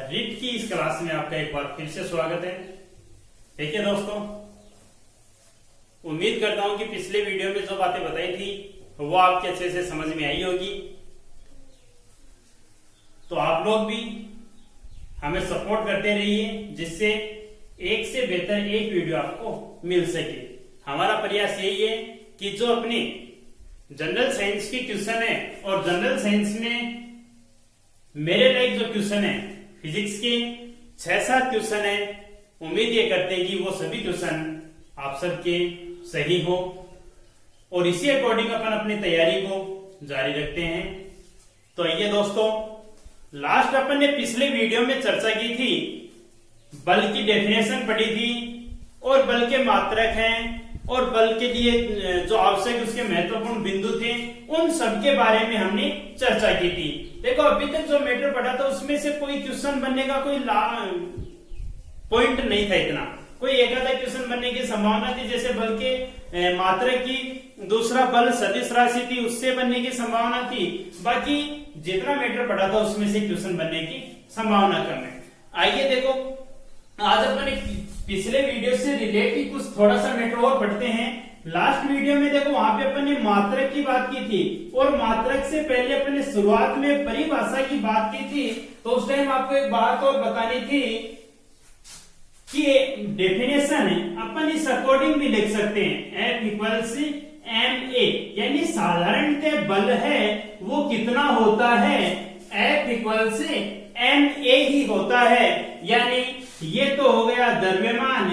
Writ की इस class में आपका एक बार फिर से स्वागत है। देखिए दोस्तों, उम्मीद करता हूं कि पिछले वीडियो में जो बातें बताई थी वो आपके अच्छे से समझ में आई होगी। तो आप लोग भी हमें सपोर्ट करते रहिए, जिससे एक से बेहतर एक वीडियो आपको मिल सके। हमारा प्रयास यही है कि जो अपनी जनरल साइंस की क्वेश्चन है और जनरल साइंस में मेरे लायक जो क्वेश्चन है फिजिक्स के 6-7 क्वेश्चन है, उम्मीद ये करते हैं कि वो सभी क्वेश्चन आप सबके सही हो और इसी अकॉर्डिंग अपन अपनी तैयारी को जारी रखते हैं। तो आइए दोस्तों, लास्ट अपन ने पिछले वीडियो में चर्चा की थी, बल की डेफिनेशन पढ़ी थी और बल के मात्रक हैं और बल के लिए जो आवश्यक उसके महत्वपूर्ण बिंदु थे, उन सब के बारे में हमने चर्चा की थी। देखो, अभी तक जो मैटर पढ़ा था उसमें से कोई क्वेश्चन बनने का कोई पॉइंट नहीं था, इतना कोई एक आधा क्वेश्चन बनने की संभावना थी, जैसे बल के मात्रक की, दूसरा बल सदिश राशि थी उससे बनने की संभावना थी। बाकी जितना मैटर पढ़ा था उसमें से क्वेश्चन बनने की संभावना कम है। आइए देखो, आज अपन पिछले वीडियो से रिलेटेड कुछ थोड़ा सा मैटर और पढ़ते हैं। लास्ट वीडियो में देखो, वहां पे अपन ने मात्रक की बात की थी और मात्रक से पहले अपन ने शुरुआत में परिभाषा की बात की थी। तो उस टाइम आपको एक बात और बतानी थी कि डेफिनेशन अपन इस अकॉर्डिंग भी लिख सकते हैं, F इक्वल्स ma, यानी साधारणतः बल है वो कितना होता है, F इक्वल्स ma ही होता है। यानी ये तो हो गया द्रव्यमान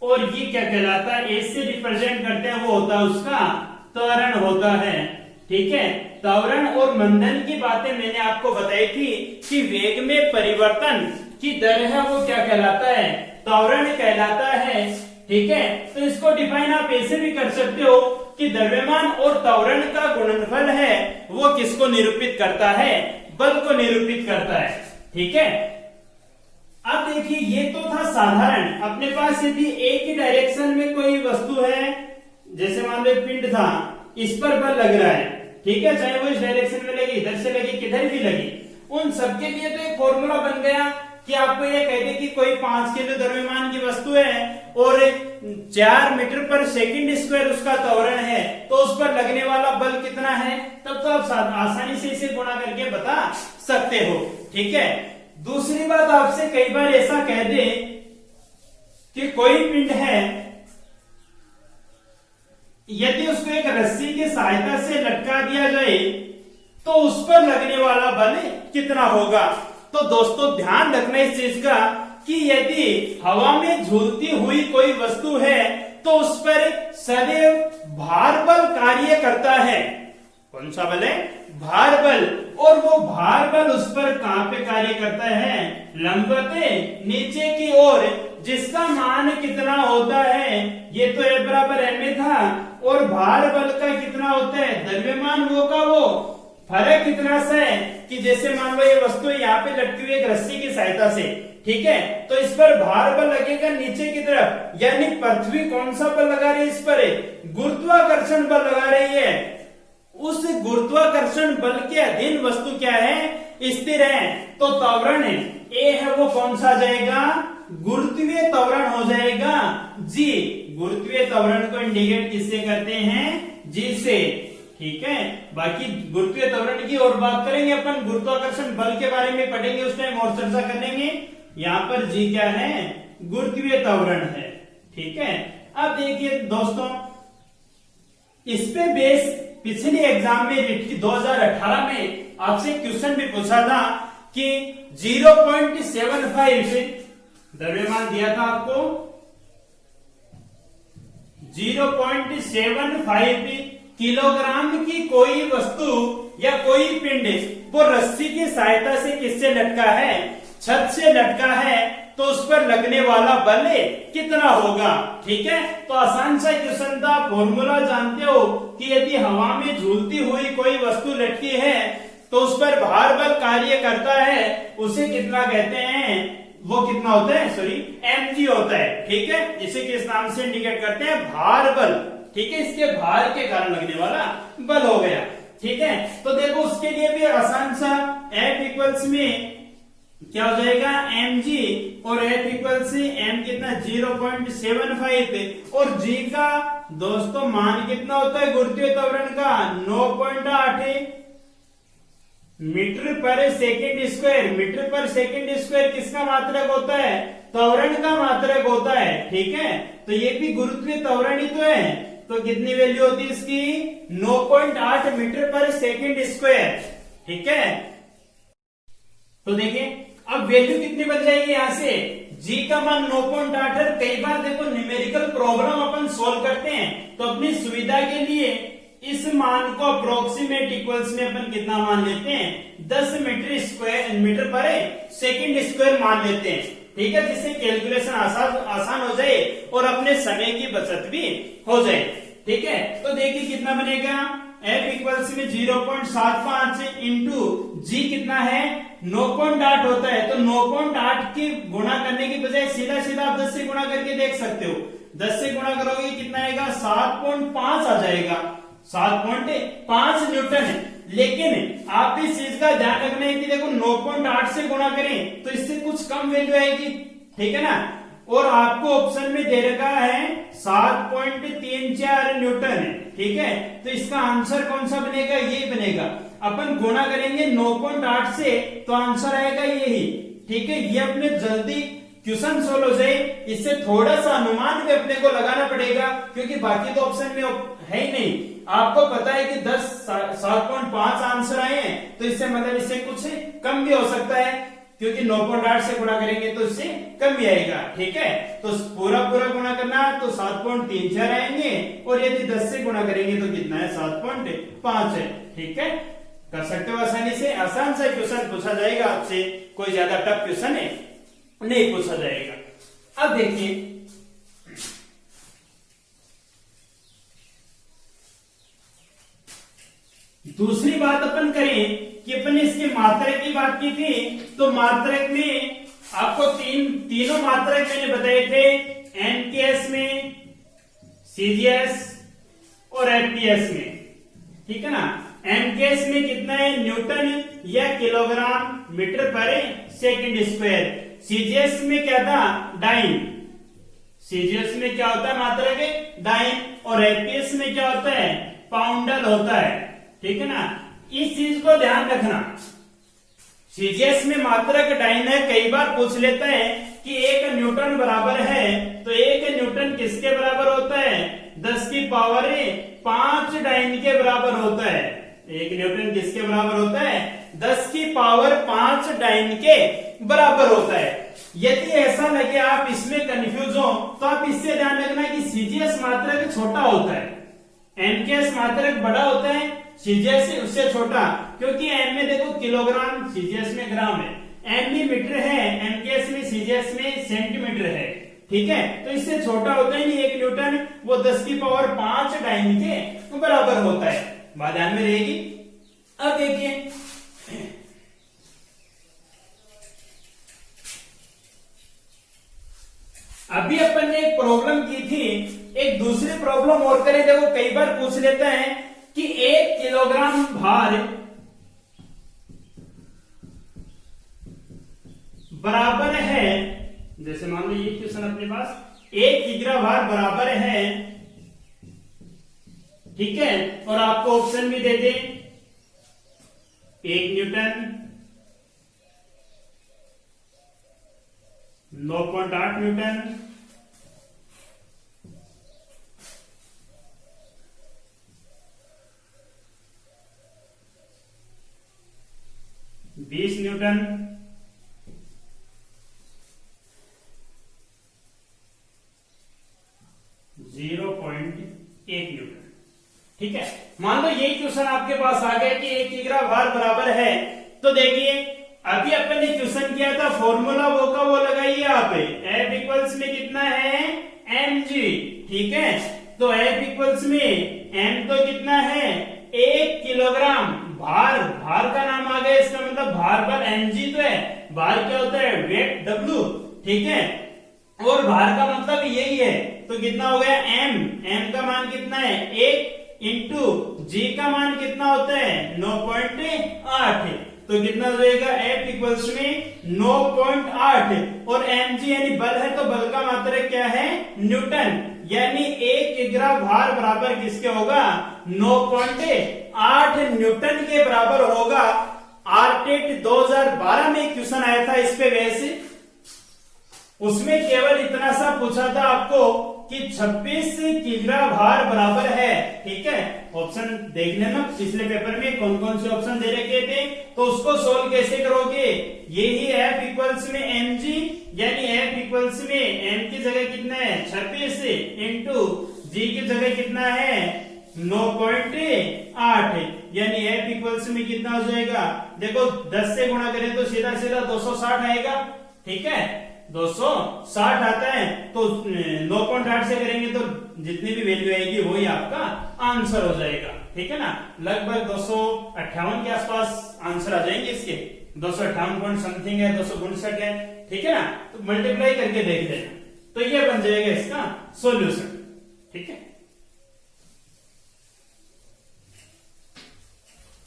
और ये क्या कहलाता है, ए से रिप्रेजेंट करते हैं, वो होता है उसका त्वरण होता है। ठीक है, त्वरण और मंदन की बातें मैंने आपको बताई थी कि वेग में परिवर्तन की दर है वो क्या कहलाता है, त्वरण कहलाता है। ठीक है, तो इसको डिफाइन आप ऐसे भी कर सकते हो कि द्रव्यमान और त्वरण का गुणनफल है वो किसको निरूपित करता है, बल को निरूपित करता है। ठीक है, अब देखिए, ये तो था साधारण। अपने पास यदि एक ही डायरेक्शन में कोई वस्तु है, जैसे मान लो पिंड था, इस पर बल लग रहा है, ठीक है, चाहे वो इस डायरेक्शन में लगी, इधर से लगी, किधर भी लगी, उन सबके लिए तो एक फॉर्मूला बन गया कि आपको ये कहते कि कोई 5 किलो द्रव्यमान की वस्तु है और 4 मीटर पर सेकंड स्क्वायर उसका त्वरण है, तो उस पर लगने वाला बल कितना है, तब तो आप आसानी से इसे गुणा करके बता सकते हो। ठीक है, दूसरी बात, आपसे कई बार ऐसा कह दे कि कोई पिंड है, यदि उसको एक रस्सी की सहायता से लटका दिया जाए तो उस पर लगने वाला बल कितना होगा। तो दोस्तों, ध्यान रखना इस चीज का कि यदि हवा में झूलती हुई कोई वस्तु है तो उस पर सदैव भार बल कार्य करता है। कौन सा बल है, भार बल। और वो भार बल उस पर कहां पे कार्य करता है, लंबवत नीचे की ओर, जिसका मान कितना होता है, ये तो F बराबर ma था, और भार बल का कितना होता है, द्रव्यमान वो का वो, फर्क इतना सा है कि जैसे मान लो ये वस्तु यहाँ पे लटकी हुई एक रस्सी की सहायता से, ठीक है, तो इस पर भार बल लगेगा नीचे की तरफ, यानी पृथ्वी कौन सा बल लगा रही है, इस पर गुरुत्वाकर्षण बल लगा रही है। उस गुरुत्वाकर्षण बल के अधीन वस्तु क्या है, स्थिर है। तो त्वरण ए है वो कौन सा जाएगा, गुरुत्वीय त्वरण हो जाएगा जी। गुरुत्वीय त्वरण को इंडिकेट किससे करते हैं, जी से। ठीक है, बाकी गुरुत्वीय त्वरण की और बात करेंगे अपन, गुरुत्वाकर्षण बल के बारे में पढ़ेंगे, उस टाइम और चर्चा करेंगे। यहाँ पर जी क्या है, गुरुत्वीय त्वरण है। ठीक है, अब देखिए दोस्तों, इस पे बेस पिछले एग्जाम में 2018 में आपसे क्वेश्चन भी पूछा था कि 0.75 द्रव्यमान दिया था आपको, 0.75 किलोग्राम की कोई वस्तु या कोई पिंड वो रस्सी की सहायता से किससे लटका है, छत से लटका है, तो उस पर लगने वाला बल कितना होगा। ठीक है, तो आसान सा क्वेश्चन था, फॉर्मूला जानते हो कि यदि हवा में झूलती हुई कोई वस्तु लटकी है तो उस पर भार बल कार्य करता है, उसे कितना कहते हैं, वो कितना होता है, सॉरी mg होता है। ठीक है, इसे किस नाम से इंडिकेट करते हैं, भार बल। ठीक है, इसके भार के कारण लगने वाला बल हो गया। ठीक है, तो देखो उसके लिए भी आसान सा इक्वल्स में क्या हो जाएगा mg, और f इक्वल से m कितना 0.75 और g का दोस्तों मान कितना होता है गुरुत्वीय त्वरण का 9.8 मीटर पर सेकेंड स्क्वायर। मीटर पर सेकेंड स्क्वायर किसका मात्रक होता है? त्वरण का मात्रक होता है। ठीक है, तो ये भी गुरुत्वीय त्वरण ही तो है, तो कितनी वैल्यू होती है इसकी 9.8 मीटर पर सेकेंड स्क्वायर। ठीक है, तो देखिए अब वैल्यू कितनी बन जाएगी यहां से g का मान 9.8 है। कई बार देखो न्यूमेरिकल प्रॉब्लम अपन सोल्व करते हैं तो अपनी सुविधा के लिए इस मान को अप्रोक्सीमेट इक्वल्स में अपन कितना मान लेते हैं 10 मीटर पर सेकेंड स्क्वायर मान लेते हैं। ठीक है, जिससे कैलकुलेशन आसान हो जाए और अपने समय की बचत भी हो जाए। ठीक है, तो देखिए कितना बनेगा f इक्वल्स में 0.75 इंटू जी कितना है 9.8 होता है, तो 9.8 की गुणा करने की बजाय सीधा सीधा आप 10 से गुणा करके देख सकते हो। 10 से गुणा करोगे कितना आएगा 7.5 आ जाएगा, 7.5 न्यूटन है। लेकिन आप इस चीज का ध्यान रखना है कि देखो 9.8 से गुणा करें तो इससे कुछ कम वैल्यू आएगी। ठीक है ना, और आपको ऑप्शन में दे रखा है 7.34 न्यूटन है। ठीक है, तो इसका आंसर कौन सा बनेगा? ये बनेगा। अपन गुणा करेंगे 9.8 से तो आंसर आएगा यही। ठीक है, ये अपने जल्दी क्वेश्चन सोल्व हो जाए, इससे थोड़ा सा अनुमान भी अपने को लगाना पड़ेगा क्योंकि बाकी तो ऑप्शन में है ही नहीं। आपको पता है कि 7.5 आंसर आए हैं, तो इससे मतलब इससे कुछ कम भी हो सकता है क्योंकि 9.8 से गुणा करेंगे तो इससे कम भी आएगा। ठीक है, तो पूरा गुणा करना तो 7.34 आएंगे और यदि 10 से गुणा करेंगे तो कितना है 7.5 है। ठीक है, कर सकते हो आसानी से। आसान सा क्वेश्चन पूछा जाएगा आपसे, कोई ज्यादा टफ क्वेश्चन है नहीं पूछा जाएगा। अब देखिए दूसरी बात अपन करें कि अपन इसके मात्रक की बात की थी, तो मात्रक में आपको तीनों मात्रक मैंने बताए थे, एनकेएस में, सीजीएस और एफपीएस में। ठीक है ना, एनकेएस में कितना है न्यूटन या किलोग्राम मीटर पर सेकंड स्क्वायर। सीजीएस में क्या था डाइन, सीजीएस में क्या होता है मात्रक डाइन, और एफपीएस में क्या होता है पाउंडल होता है। ठीक है ना, इस चीज को ध्यान रखना। सीजीएस में मात्रक डाइन है, कई बार पूछ लेता है कि 1 न्यूटन बराबर है, तो 1 न्यूटन किसके बराबर होता है 10 की पावर 5 डाइन के बराबर होता है। 1 न्यूटन किसके बराबर होता है 10 की पावर 5 डाइन के बराबर होता है। यदि ऐसा लगे आप इसमें कंफ्यूज हो तो आप इससे ध्यान रखना कि सीजीएस मात्रक छोटा होता है, एनकेएस मात्रक बड़ा होता है, सीजीएस से उससे छोटा, क्योंकि एन में देखो किलोग्राम, सीजीएस में ग्राम है, एन में मीटर है, एनकेएस में, सीजीएस में सेंटीमीटर है। ठीक है, तो इससे छोटा होता ही नहीं 1 न्यूटन, वो 10 की पावर 5 डाइन के बराबर होता है। बात ध्यान में रहेगी। अब देखिए अभी अपन ने एक प्रॉब्लम की थी, एक दूसरी प्रॉब्लम और करें। देखो कई बार पूछ लेता है कि 1 किलोग्राम भार बराबर है, जैसे मान लो ये क्वेश्चन अपने पास 1 किग्रा भार बराबर है। ठीक है, और आपको ऑप्शन भी दे दे 1 न्यूटन, 9.8 न्यूटन, 20 न्यूटन, 0.1 न्यूटन। ठीक है, मान लो यही क्वेश्चन आपके पास आ गया कि 1 किग्रा भार बराबर है, तो देखिए अभी अपन ने क्वेश्चन किया था, फॉर्मूला वो का वो लगाइए आप, F इक्वल्स में कितना है mg। ठीक है, तो F इक्वल्स में m तो कितना है 1 किलोग्राम, भार, भार का नाम आ गया, इसका मतलब भार पर mg तो है, भार क्या होता है वेट w। ठीक है, और भार का मतलब यही है, तो कितना हो गया m का मान कितना है 1 इंटू g का मान कितना होता है 9.8। तो कितना हो जाएगा F इक्वल्स में 9.8 और mg यानी बल है तो बल का मात्रक क्या है न्यूटन, यानी 1 किग्रा भार बराबर किसके होगा 9.8 न्यूटन के बराबर होगा। आरटेट 2012 में क्वेश्चन आया था इस पे, वैसे उसमें केवल इतना सा पूछा था आपको कि 26 किग्रा भार बराबर है। ठीक है, ऑप्शन देख लेना पिछले पेपर में कौन कौन से ऑप्शन दे रखे थे, तो उसको सोल्व कैसे करोगे, यही F इक्वल्स में mg यानी F इक्वल्स में m की जगह कितना है 26 इंटू g की जगह कितना है 9.8 यानी F इक्वल्स में कितना हो जाएगा, देखो 10 से गुणा करें तो सीधा सीधा 260 आएगा। ठीक है, 260 आता है तो 9.8 से करेंगे तो जितनी भी वैल्यू आएगी वही आपका आंसर हो जाएगा। ठीक है ना, लगभग 258 के आसपास आंसर आ जाएंगे इसके, 258 पॉइंट समथिंग है, 259 है। ठीक है ना, तो मल्टीप्लाई करके देख लेना, तो ये बन जाएगा इसका सॉल्यूशन। ठीक है,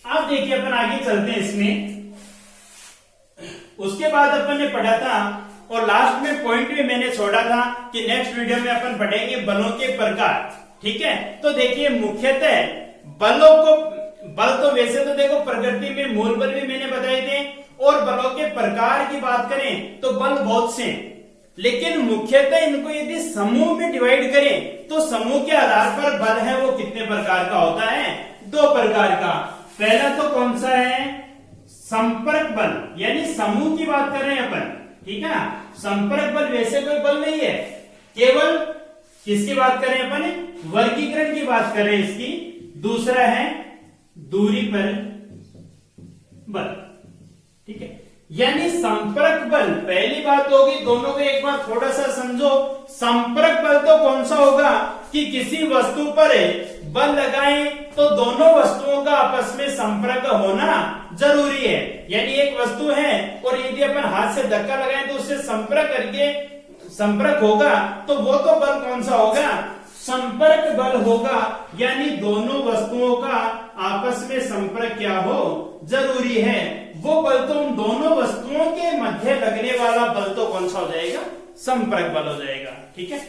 अब देखिए अपन आगे चलते हैं इसमें। उसके बाद अपन ने पढ़ा था और लास्ट में पॉइंट भी मैंने छोड़ा था कि नेक्स्ट वीडियो में अपन पढ़ेंगे बलों के प्रकार। ठीक है, तो देखिए मुख्यतः बलों को, बल तो वैसे तो देखो प्रकृति में मूल बल भी मैंने बताए थे, और बलों के प्रकार की बात करें तो बल बहुत से हैं, लेकिन मुख्यतः इनको यदि समूह में डिवाइड करें तो समूह के आधार पर बल है वो कितने प्रकार का होता है, 2 प्रकार का। पहला तो कौन सा है, संपर्क बल, यानी समूह की बात कर रहे हैं अपन। ठीक है ना, संपर्क बल वैसे कोई बल नहीं है, केवल किसकी बात कर रहे हैं अपन, वर्गीकरण की बात कर रहे हैं इसकी। दूसरा है दूरी पर बल। ठीक है, यानी संपर्क बल पहली बात होगी, दोनों को एक बार थोड़ा सा समझो। संपर्क बल तो कौन सा होगा कि किसी वस्तु पर बल लगाएं तो दोनों वस्तुओं का आपस में संपर्क होना जरूरी है। यानी एक वस्तु है और यदि अपन हाथ से धक्का लगाएं तो उससे संपर्क करके संपर्क होगा, तो वो तो बल कौन सा होगा, संपर्क बल होगा। यानी दोनों वस्तुओं का आपस में संपर्क क्या हो जरूरी है, वो बल तो उन दोनों वस्तुओं के मध्य लगने वाला बल तो कौन सा हो जाएगा, संपर्क बल हो जाएगा। ठीक है,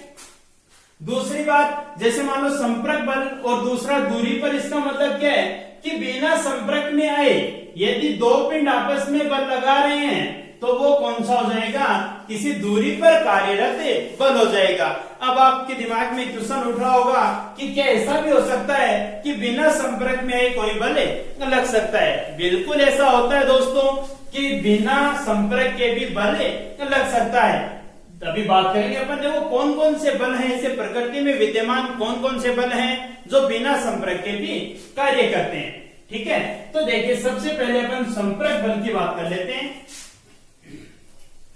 दूसरी बात, जैसे मान लो संपर्क बल और दूसरा दूरी पर, इसका मतलब क्या है कि बिना संपर्क में आए यदि 2 पिंड आपस में बल लगा रहे हैं तो वो कौन सा हो जाएगा, किसी दूरी पर कार्यरत बल हो जाएगा। अब आपके दिमाग में क्वेश्चन उठ रहा होगा कि क्या ऐसा भी हो सकता है कि बिना संपर्क में आए कोई बल लग सकता है। बिल्कुल ऐसा होता है दोस्तों कि बिना संपर्क के भी बल लग सकता है। अभी बात करेंगे अपन, देखो कौन कौन से बल हैं ऐसे प्रकृति में विद्यमान, कौन कौन से बल हैं जो बिना संपर्क के भी कार्य करते हैं। ठीक है, तो देखिए सबसे पहले अपन संपर्क बल की बात कर लेते हैं।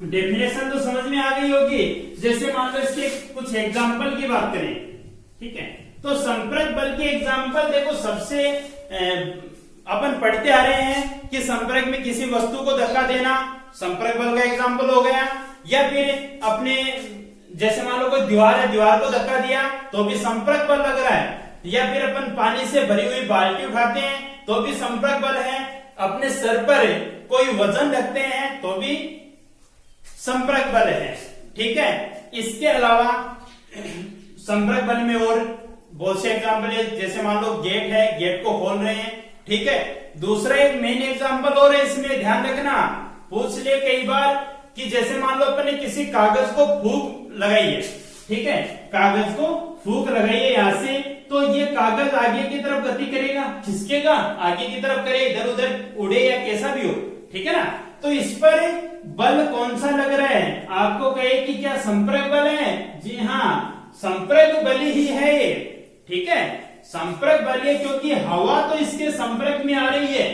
डेफिनेशन तो समझ में आ गई होगी, जैसे मान लो इसके कुछ एग्जाम्पल की बात करें। ठीक है, तो संपर्क बल के एग्जाम्पल देखो, सबसे अपन पढ़ते आ रहे हैं कि संपर्क में किसी वस्तु को धक्का देना संपर्क बल का एग्जाम्पल हो गया, या फिर अपने जैसे मान लो कोई दीवार है, दीवार को धक्का दिया तो भी संपर्क बल लग रहा है, या फिर अपन पानी से भरी हुई बाल्टी उठाते हैं तो भी संपर्क बल है, अपने सर पर कोई वजन रखते हैं तो भी संपर्क बल है। ठीक है, इसके अलावा संपर्क बल में और बहुत से एग्जाम्पल है, जैसे मान लो गेट है, गेट को खोल रहे हैं। ठीक है, दूसरा एक मेन एग्जाम्पल और है, इसमें ध्यान रखना, पूछ ले कई बार कि जैसे मान लो अपन ने किसी कागज को फूंक लगाई है। ठीक है, कागज को फूंक लगाई है यहां से, तो ये कागज आगे की तरफ गति करेगा, खिसकेगा, आगे की तरफ करे, इधर उधर उड़े या कैसा भी हो। ठीक है ना, तो इस पर बल कौन सा लग रहा है, आपको कहे कि क्या संपर्क बल है, जी हाँ संपर्क बल ही है ये। ठीक है, संपर्क बल है क्योंकि हवा तो इसके संपर्क में आ रही है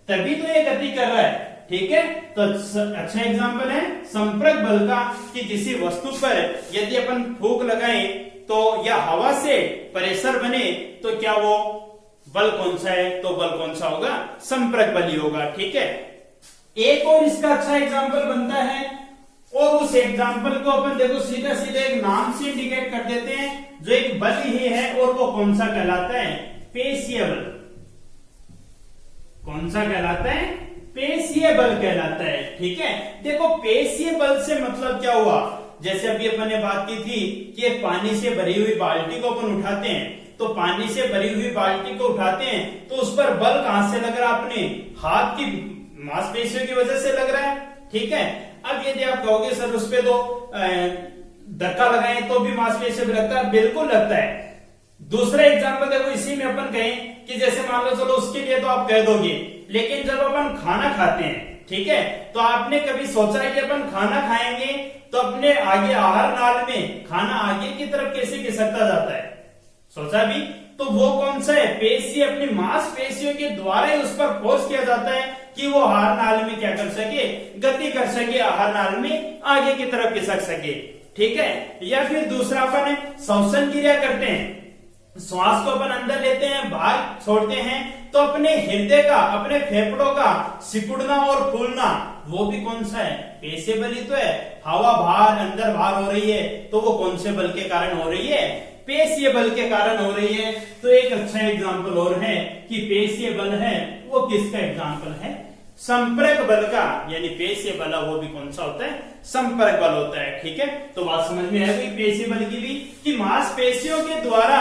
तभी तो ये गति कर रहा है। ठीक है, तो अच्छा एग्जांपल है संपर्क बल का कि किसी वस्तु पर यदि अपन फूंक लगाएं तो या हवा से प्रेशर बने तो क्या वो बल कौन सा है, तो बल कौन सा होगा, संपर्क बल ही होगा। ठीक है, एक और इसका अच्छा एग्जांपल बनता है, और उस एग्जांपल को अपन देखो सीधा सीधा एक नाम से इंडिकेट कर देते हैं, जो एक बल ही है, और वो कौन सा कहलाता है, पेशीय बल। कौन सा कहलाता है, पेशीय बल कहलाता है। ठीक है, देखो पेशीय बल से मतलब क्या हुआ, जैसे अभी अपन ने बात की थी कि एक पानी से भरी हुई बाल्टी को अपन उठाते हैं, तो पानी से भरी हुई बाल्टी को उठाते हैं तो उस पर बल कहां से लग रहा है, अपने हाथ की मांसपेशियों की वजह से लग रहा है। ठीक है, अब यदि आप कहोगे सर उस पे तो धक्का लगाए तो भी मांसपेशियों पे लगता है, बिल्कुल लगता है। दूसरा एग्जाम्पल देखो, इसी में अपन कहें कि जैसे मान लो, चलो उसके लिए तो आप कह दोगे, लेकिन जब अपन खाना खाते हैं, ठीक है, तो आपने कभी सोचा है कि अपन खाना खाएंगे तो अपने आगे आहार नाल में खाना आगे की तरफ कैसे खिसकता जाता है, सोचा भी? तो वो कौन सा है, पेशी, अपनी मांसपेशियों के द्वारा ही उस पर फोर्स किया जाता है कि वो आहार नाल में क्या कर सके, गति कर सके, आहार नाल में आगे की तरफ खिसक सके। ठीक है, या फिर दूसरा अपन श्वसन क्रिया करते हैं, श्वास को अपन अंदर लेते हैं, बाहर छोड़ते हैं, तो अपने हृदय का, अपने फेफड़ों का सिकुड़ना और फूलना, वो भी कौन सा है, पेशीय बल ही तो है। हवा बाहर अंदर बाहर हो रही है तो वो कौन से बल के कारण हो रही है, पेशीय बल के कारण हो रही है। तो एक अच्छा एग्जाम्पल और है कि पेशीय बल है वो किसका एग्जाम्पल है, संपर्क बल का, यानी पेशीय बल वो भी कौन सा होता है, संपर्क बल होता है। ठीक है, तो बात समझ में आएगी पेशीय बल की भी, कि मांसपेशियों के द्वारा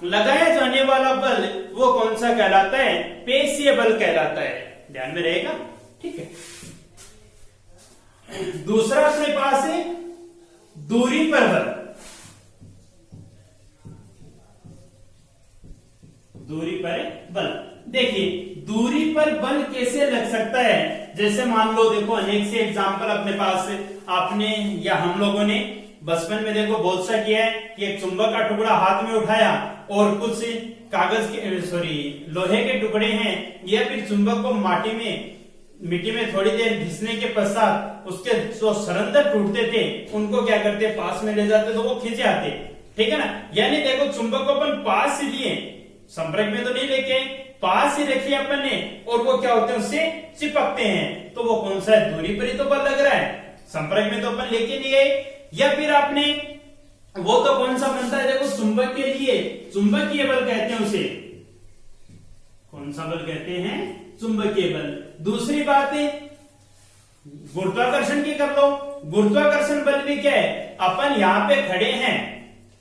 लगाया जाने वाला बल वो कौन सा कहलाता है, पेशीय बल कहलाता है, ध्यान में रहेगा। ठीक है, दूसरा अपने पास है दूरी पर बल। दूरी पर बल, देखिए दूरी पर बल कैसे लग सकता है, जैसे मान लो, देखो अनेक से एग्जाम्पल अपने पास, आपने या हम लोगों ने बचपन में देखो बहुत सा किया है कि एक चुंबक का टुकड़ा हाथ में उठाया और कुछ कागज के लोहे के टुकड़े हैं, या फिर चुंबक को मिट्टी में थोड़ी देर घिसने के पश्चात उसके जो सरंदर टूटते थे उनको क्या करते, पास में ले जाते तो वो खींचे आते। ठीक है ना, यानी देखो चुंबक को अपन पास से लिए, संपर्क में तो नहीं लेके, पास ही रखिए अपन ने, और वो क्या होते हैं, उससे चिपकते हैं, तो वो कौन सा है, दूरी पर ही तो बल लग रहा है, संपर्क में तो अपन लेके नहीं गए। या फिर आपने वो तो कौन सा बनता है, देखो चुंबक के लिए चुंबकीय बल कहते हैं उसे, कौन सा बल कहते हैं, चुंबकीय बल। दूसरी बात है गुरुत्वाकर्षण की कर लो, गुरुत्वाकर्षण बल भी क्या है, अपन यहाँ पे खड़े हैं,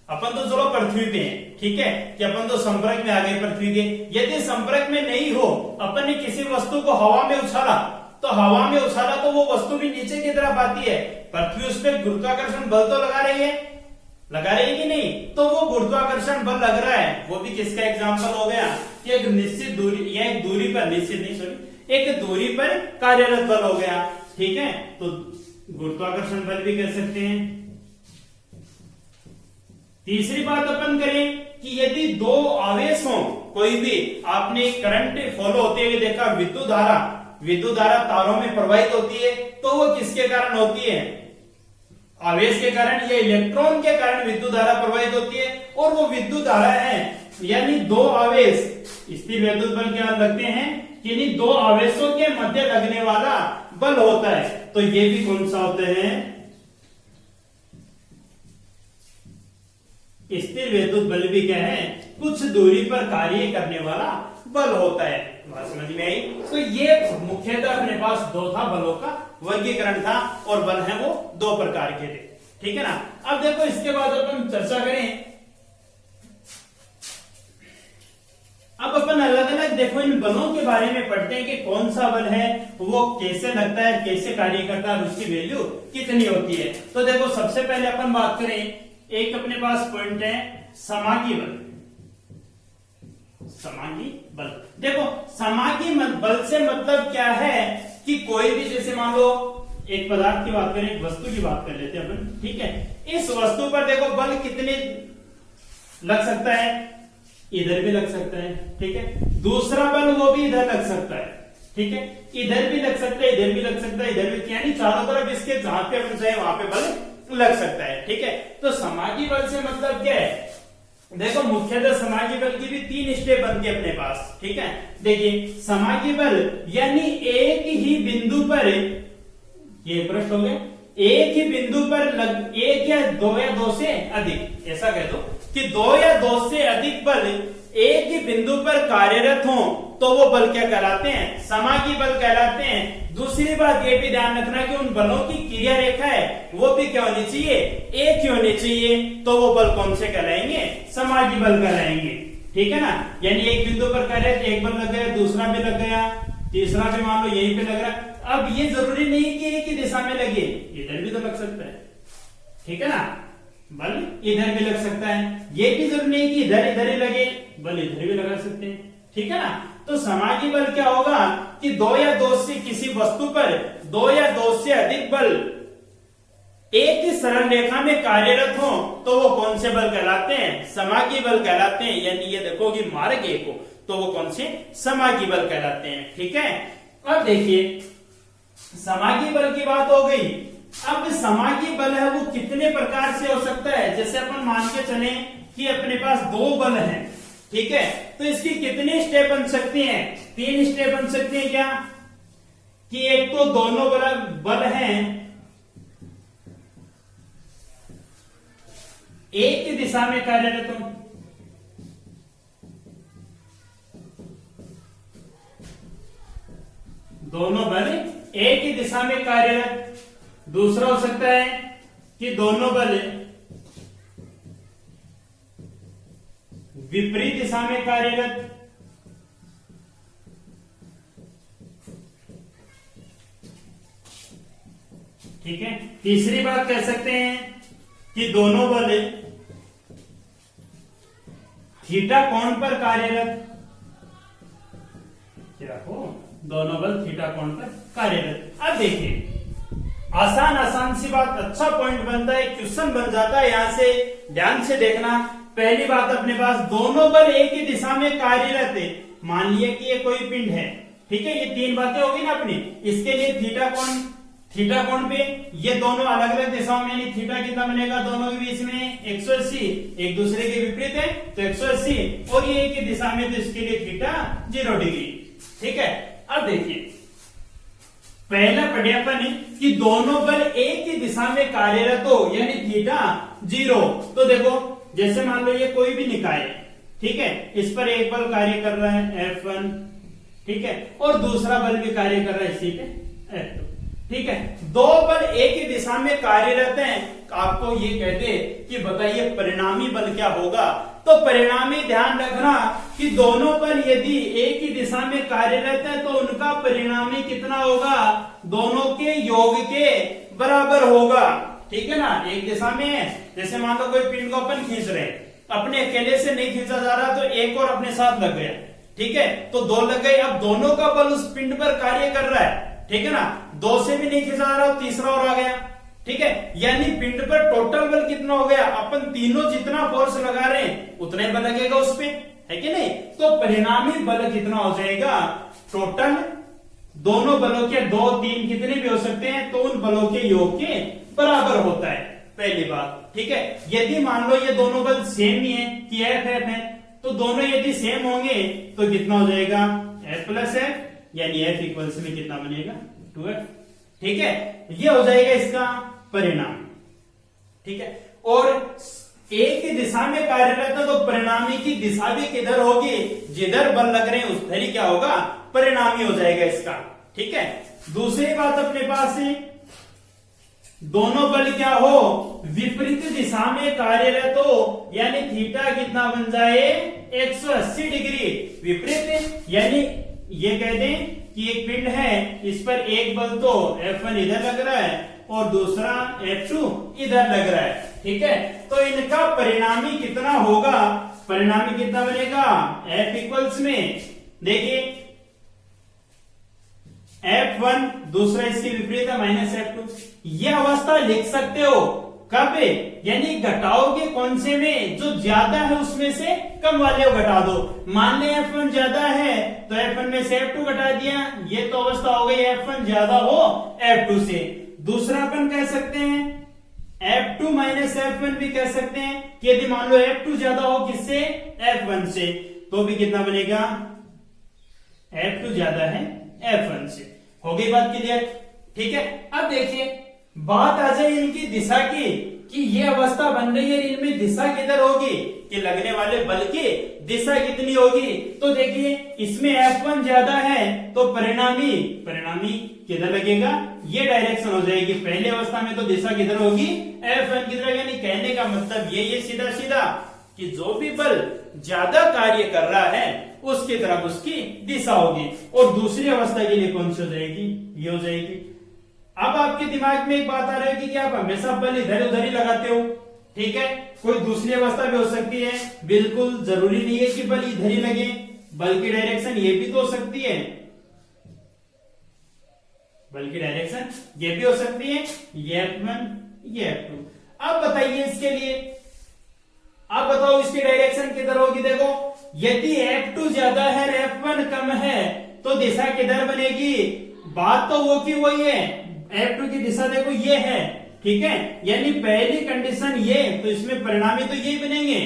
अपन तो चलो पृथ्वी पे हैं, ठीक है, कि अपन तो संपर्क में आ गए पृथ्वी के, यदि संपर्क में नहीं हो, अपन ने किसी वस्तु को हवा में उछाला, तो हवा में उछाला तो वो वस्तु भी नीचे की तरफ आती है, पृथ्वी उस पर गुरुत्वाकर्षण बल तो लगा रही है कि नहीं, तो वो गुरुत्वाकर्षण बल लग रहा है, वो भी किसका एग्जाम्पल हो गया, कि एक निश्चित दूरी या एक दूरी पर, निश्चित नहीं सॉरी, एक दूरी पर कार्यरत बल हो गया। ठीक है, तो गुरुत्वाकर्षण बल भी कह सकते हैं। तीसरी बात अपन करें कि यदि दो आवेश हो, कोई भी, आपने करंट फॉलो होते हुए देखा, विद्युत धारा तारों में प्रवाहित होती है, तो वो किसके कारण होती है, आवेश के कारण या इलेक्ट्रॉन के कारण विद्युत धारा प्रवाहित होती है, और वो विद्युत धारा है, यानी दो आवेश स्थिर विद्युत बल क्या लगते हैं, यानी दो आवेशों के मध्य लगने वाला बल होता है, तो ये भी कौन सा होते हैं, स्थिर विद्युत बल भी क्या है, कुछ दूरी पर कार्य करने वाला बल होता है। बात समझ में आई? तो ये मुख्यतः अपने पास दो था, बलों का वर्गीकरण था, और बल है वो दो प्रकार के थे। ठीक है ना, अब देखो इसके बाद अपन चर्चा करें, अब अपन अलग अलग देखो इन बलों के बारे में पढ़ते हैं कि कौन सा बल है, वो कैसे लगता है, कैसे कार्य करता है, उसकी वैल्यू कितनी होती है। तो देखो सबसे पहले अपन बात करें, एक अपने पास पॉइंट है समागी बल। समागी बल, देखो समागी बल से मतलब क्या है कि कोई भी, जैसे मान लो एक पदार्थ की बात करें, एक वस्तु की बात कर लेते हैं अपन, ठीक है, इस वस्तु पर देखो बल कितने लग सकता है, इधर भी लग सकता है, ठीक है, दूसरा बल वो भी इधर लग सकता है, ठीक है, इधर भी लग सकता है, इधर भी लग सकता है, इधर भी, यानी चारों तरफ इसके जहां पे अपन चाहे वहां पे बल लग सकता है। ठीक है, तो समागी बल से मतलब क्या है, देखो मुख्यतः समागी बल की भी तीन स्टेप बनती है अपने पास। ठीक है, देखिए समागी बल यानी एक ही बिंदु पर, ये प्रश्न हो गया, एक ही बिंदु पर एक या दो से अधिक, ऐसा कह दो कि दो या दो से अधिक बल एक ही बिंदु पर कार्यरत हो तो वो बल क्या कहलाते हैं, समागी बल कहलाते हैं। दूसरी बात ये भी ध्यान रखना कि उन बलों की क्रिया रेखा है वो भी क्या होनी चाहिए, एक ही होनी चाहिए, तो वो बल कौन से कहलाएंगे, समागी बल कहलाएंगे। ठीक है ना, यानी एक बिंदु पर कार्यरत एक बल लग गया, दूसरा भी लग गया, तीसरा भी मान लो यहीं पे लग रहा। अब ये जरूरी नहीं कि एक ही दिशा में लगे, इधर भी तो लग सकता है। ठीक है ना, बल इधर भी लग सकता है, ये भी जरूरी नहीं कि इधर इधर ही लगे, बल इधर भी लगा सकते हैं। ठीक है ना, तो समागी बल क्या होगा कि दो या दो से किसी वस्तु पर दो या दो से अधिक बल एक ही सरल रेखा में कार्यरत हो तो वो कौन से बल कहलाते हैं, समागी बल कहलाते हैं। यानी ये देखो कि मार्ग एक हो तो वो कौन से, समागी बल कहलाते हैं। ठीक है, अब देखिए समागी बल की बात हो गई। अब समागी बल है वो कितने प्रकार से हो सकता है, जैसे अपन मान के चले कि अपने पास दो बल हैं, ठीक है, तो इसकी कितने स्टेप बन सकते हैं, 3 स्टेप बन सकते हैं क्या, कि एक तो दोनों बल हैं एक ही दिशा में कार्यरत हो, दोनों बल एक ही दिशा में कार्यरत। दूसरा हो सकता है कि दोनों बल विपरीत दिशा में कार्यरत। ठीक है, तीसरी बात कह सकते हैं कि दोनों बल थीटा कोण पर कार्यरत। क्या हो, दोनों बल थीटा कोण पर कार्यरत। अब देखिए आसान सी बात, अच्छा पॉइंट बनता है, क्वेश्चन बन जाता है। यहां से ध्यान से देखना, पहली बात अपने पास दोनों बल एक ही दिशा में कार्यरत है। मान लिया कि ये कोई पिंड है, ठीक है, ये 3 बातें होगी ना अपनी। इसके लिए थीटा कोण पे ये दोनों अलग अलग दिशाओं में, यानी थीटा कितना बनेगा, दोनों के बीच में 180, एक दूसरे के विपरीत है तो 180, और ये एक ही दिशा में तो इसके लिए थीटा 0 डिग्री। ठीक है, अब देखिए पहला पढ़े अपन कि दोनों बल एक ही दिशा में कार्यरत हो, यानी थीटा 0। तो देखो जैसे मान लो ये कोई भी निकाय है, ठीक है, इस पर एक बल कार्य कर रहा है F1, ठीक है, और दूसरा बल भी कार्य कर रहा है इसी पे F2। ठीक है, दो बल एक ही दिशा में कार्यरत हैं। आपको ये कहते कि बताइए परिणामी बल क्या होगा, तो परिणामी ध्यान रखना कि दोनों बल यदि एक ही दिशा में कार्यरत है तो उनका परिणामी कितना होगा, दोनों के योग के बराबर होगा। ठीक है ना, एक दिशा में है, जैसे मान लो कोई पिंड को अपन खींच रहे हैं, अपने अकेले से नहीं खींचा जा रहा तो एक और अपने साथ लग गया, ठीक है, तो 2 लग गए। अब दोनों का बल उस पिंड पर कार्य कर रहा है, ठीक है ना, 2 से भी नहीं खींचा जा रहा, तीसरा और आ गया। ठीक है, यानी पिंड पर टोटल बल कितना हो गया, अपन तीनों जितना फोर्स लगा रहे हैं उतना ही बल लगेगा उस पे, है कि नहीं। तो परिणामी बल कितना हो जाएगा, टोटल दोनों बलों के 2, 3 कितने भी हो सकते हैं, तो उन बलों के योग के बराबर होता है, पहली बात। ठीक है, यदि मान लो ये दोनों बल सेम ही है कि F है, तो दोनों यदि सेम होंगे तो कितना हो जाएगा, F प्लस F, यानी F इक्वल्स में कितना बनेगा, 2F। ठीक है, ये हो जाएगा इसका परिणाम। ठीक है, और एक ही दिशा में कार्यरत है तो परिणामी की दिशा भी किधर होगी, जिधर बल लग रहे हैं उधर ही क्या होगा, परिणामी हो जाएगा इसका। ठीक है, दूसरी बात अपने पास है दोनों बल क्या हो, विपरीत दिशा में कार्यरत हो, यानी थीटा कितना बन जाए, 180 डिग्री विपरीत। यानी ये कह दें कि एक पिंड है, इस पर एक बल तो F1 इधर लग रहा है और दूसरा F2 इधर लग रहा है। ठीक है, तो इनका परिणामी कितना होगा, परिणामी कितना बनेगा, F इक्वल्स में देखिए F1, दूसरा इसके विपरीत है -F2। यह अवस्था लिख सकते हो कब, यानी घटाओगे कौन से में, जो ज्यादा है उसमें से कम वाले को घटा दो। मान ले F1 ज्यादा है तो F1 में से F2 घटा दिया, ये तो अवस्था हो गई F1 ज्यादा हो F2 से। दूसरा अपन कह सकते हैं F2 माइनस F1 भी कह सकते हैं कि यदि मान लो F2 ज्यादा हो किससे, F1 से, तो भी कितना बनेगा, F2 ज्यादा है F1 से। हो गई बात क्लियर। ठीक है, अब देखिए बात आ जाए इनकी दिशा की कि ये अवस्था बन रही है, इनमें दिशा किधर होगी, कि लगने वाले बल की दिशा कितनी होगी। तो देखिए इसमें F1 ज्यादा है तो परिणामी किधर लगेगा, ये डायरेक्शन हो जाएगी। पहली अवस्था में तो दिशा किधर होगी, F1 किधर, यानी कहने का मतलब ये सीधा सीधा कि जो भी बल ज्यादा कार्य कर रहा है उसकी तरफ उसकी दिशा होगी। और दूसरी अवस्था के लिए कौन सी हो जाएगी, ये हो जाएगी। अब आपके दिमाग में एक बात आ रही है कि आप हमेशा बल इधर उधर ही लगाते हो, ठीक है, कोई दूसरी अवस्था भी हो सकती है, बिल्कुल जरूरी नहीं है कि बल इधर ही लगे, बल की डायरेक्शन ये भी तो हो सकती है, बल की डायरेक्शन ये भी हो सकती है, ये F1 ये F2। अब बताइए इसके लिए, अब बताओ इसकी डायरेक्शन किधर होगी। देखो यदि F2 ज्यादा है F1 कम है तो दिशा किधर बनेगी, बात तो वो की वही है, F2 की दिशा देखो ये है, ठीक है, यानी पहली कंडीशन ये, तो इसमें परिणामी तो यही बनेंगे,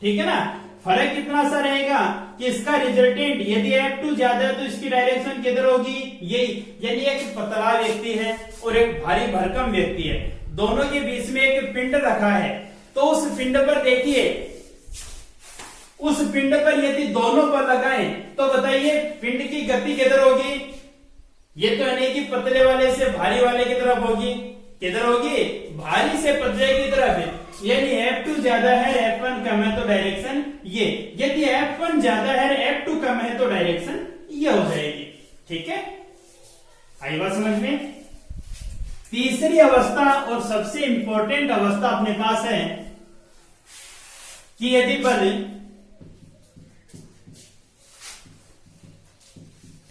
ठीक है ना। फर्क कितना सा रहेगा कि इसका रिजल्टेंट यदि F2 ज्यादा है तो इसकी डायरेक्शन किधर होगी, यही, यानी एक पतला व्यक्ति है और एक भारी भरकम व्यक्ति है, दोनों के बीच में एक पिंड रखा है, तो उस पिंड पर देखिए, उस पिंड पर यदि दोनों पर लगाएं तो बताइए पिंड की गति किधर होगी, ये तो यानी कि पतले वाले से भारी वाले की तरफ होगी, किधर होगी, भारी से पतले की तरफ है, यानी F2 ज्यादा है F1 कम है तो डायरेक्शन ये, यदि F1 ज्यादा है F2 कम है तो डायरेक्शन ये हो जाएगी, ठीक है, आई बात समझ में। तीसरी अवस्था और सबसे इंपॉर्टेंट अवस्था अपने पास है कि यदि बल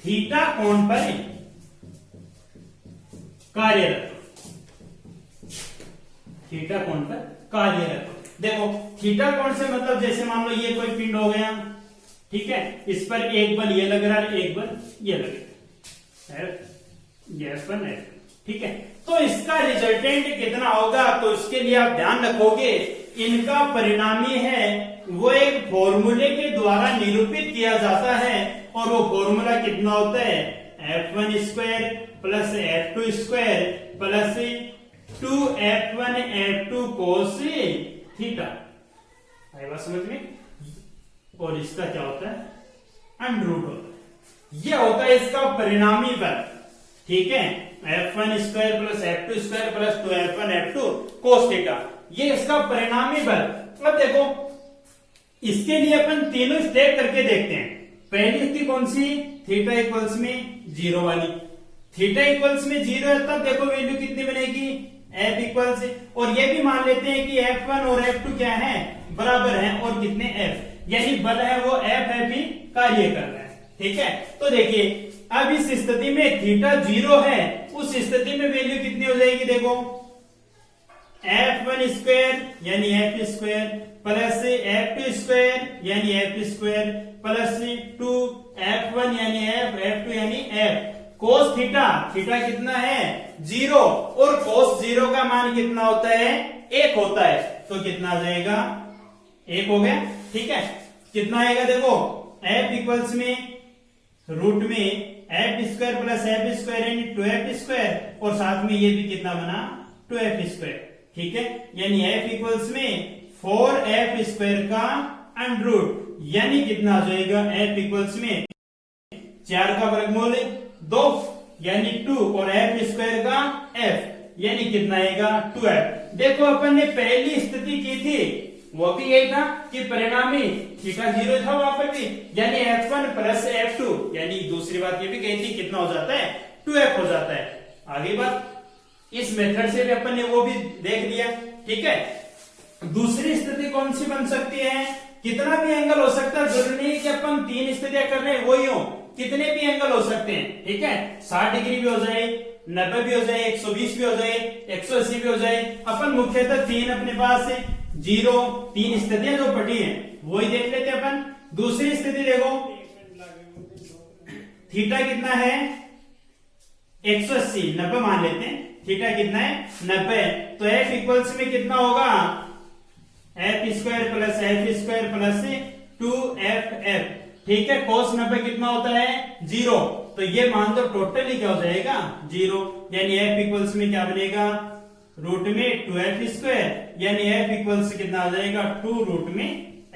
थीटा कोण पर कार्यरत, थीटा कोण पर कार्यरत। देखो थीटा कोण से मतलब जैसे मान लो ये कोई पिंड हो गया, ठीक है, इस पर एक बल ये लग रहा है, एक बल ये लग रहा है, F1 है, ठीक है, तो इसका रिजल्टेंट कितना होगा, तो इसके लिए आप ध्यान रखोगे इनका परिणामी है वो एक फॉर्मूले के द्वारा निरूपित किया जाता है, और वो फॉर्मूला कितना होता है, F1 square plus F2 square plus 2F1 F2 cos theta, आई बात समझ में। और इसका क्या होता है, अंडर रूट होता है, ये होता है इसका परिणामी बल, ठीक है, F1 square plus F2 square plus 2F1 F2 cos theta, ये इसका परिणामी बल। अब देखो इसके लिए अपन तीनों स्टेप करके देखते हैं। पहली स्थिति कौन सी, थीटा इक्वल्स में जीरो वाली, थीटा इक्वल्स में जीरो है तब देखो वैल्यू कितनी बनेगी, F इक्वल्स, और ये भी मान लेते हैं कि F1 और F2 क्या है, बराबर है, और कितने F, यानी बल है वो F ही कार्य कर रहा है, ठीक है। तो देखिए अब इस स्थिति में थीटा जीरो है, उस स्थिति में वैल्यू कितनी हो जाएगी, देखो F1 स्क्वायर यानी F square plus F2 square यानी F स्क्वायर प्लस 2F1 यानी F2 यानी F कोस थीटा, थीटा कितना है जीरो, और कोस जीरो का मान कितना होता है, एक होता है, तो कितना आ जाएगा, एक हो गया, ठीक है। कितना आएगा देखो F इक्वल्स में रूट में F square plus F square यानी 2F स्क्वायर, और साथ में ये भी कितना बना 2F स्क्वायर, ठीक है, यानी F इक्वल्स में 4F स्क्वायर का अंडर रूट, यानी कितना आ जाएगा, F इक्वल्स में 4 का वर्गमूल 2 यानी 2, और F स्क्वायर का F यानी कितना आएगा 2F। देखो अपन ने पहली स्थिति की थी वो भी यही था कि परिणामी थीटा जीरो था वहां पर भी, यानी F1 प्लस F2, यानी दूसरी बात ये भी कही थी कितना हो जाता है 2F हो जाता है। आगे बात इस मेथड से भी अपन ने वो भी देख लिया, ठीक है। दूसरी स्थिति कौन सी बन सकती है, कितना भी एंगल हो सकता है, जरूरी नहीं कि अपन 3 स्थितियां कर रहे हैं वही हो, कितने भी एंगल हो सकते हैं, ठीक है, 60 डिग्री भी हो जाए, 90 भी हो जाए, 120 भी हो जाए, 180 भी हो जाए। अपन मुख्यतः 3 अपने पास है, 0 3 स्थितियां जो पड़ी हैं वही देख लेते अपन। दूसरी स्थिति देखो, थीटा कितना है 180, 90 मान लेते हैं, थीटा कितना है 90, तो F इक्वल्स में कितना होगा, F square plus F square plus 2FF, ठीक है। cos 90 कितना होता है 0, तो ये मान दो टोटली क्या हो जाएगा 0, यानी F इक्वल्स में क्या बनेगा रूट में 2f², यानी f इक्वल्स कितना आ जाएगा 2 रूट में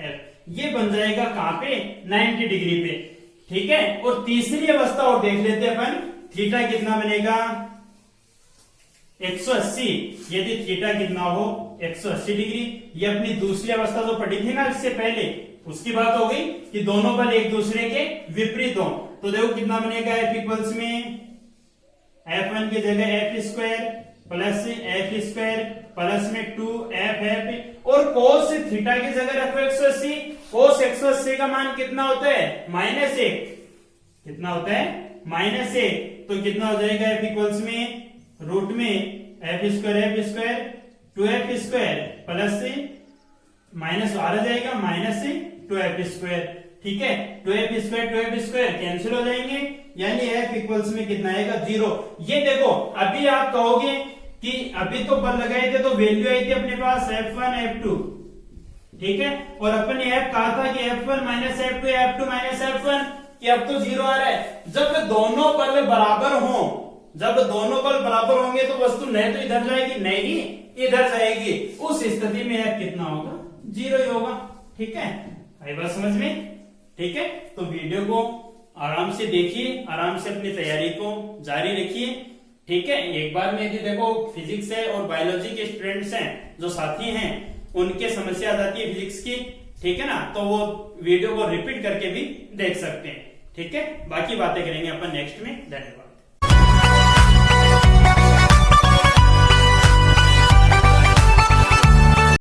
f। ये बन जाएगा कहां पे 90 डिग्री पे, ठीक है। और तीसरी अवस्था और देख लेते हैं अपन, थीटा कितना बनेगा 180, यदि थीटा कितना हो 180 डिग्री। ये अपनी दूसरी अवस्था जो पढ़ी थी ना इससे पहले, उसकी बात हो गई कि दोनों बल एक दूसरे के विपरीत हो। तो देखो कितना बनेगा f इक्वल्स में f1 की जगह f² प्लस f² प्लस में 2f और cos थीटा की जगह रखो 180। cos 180 का मान कितना होता है -1, कितना होता है -1। तो कितना हो जाएगा f इक्वल्स में रूट में f² 2f² प्लस माइनस आ जाएगा -2f², ठीक है। 2f² कैंसिल हो जाएंगे, यानी f इक्वल्स में कितना आएगा 0। ये देखो अभी आप कहोगे कि अभी तो बल लगाए थे तो वैल्यू आई थी अपने पास f1 f2, ठीक है। और अपन ने f कहा था कि f1 -f2 f2 -f1, कि अब तो 0 आ रहा है। जब दोनों बल बराबर हों, जब दोनों बल बराबर होंगे तो वस्तु न तो इधर जाएगी न ही इधर जाएगी, उस स्थिति में f कितना होगा 0 ही होगा, ठीक है। आई बात समझ में, ठीक है। तो वीडियो को आराम से देखिए, आराम से अपनी तैयारी को जारी रखिए, ठीक है। एक बार में यदि देखो फिजिक्स है और बायोलॉजी के स्टूडेंट्स हैं जो साथी हैं, उनके समस्या आ जाती है फिजिक्स की, ठीक है ना, तो वो वीडियो को रिपीट करके भी देख सकते हैं, ठीक है। बाकी बातें करेंगे अपन नेक्स्ट में। धन्यवाद।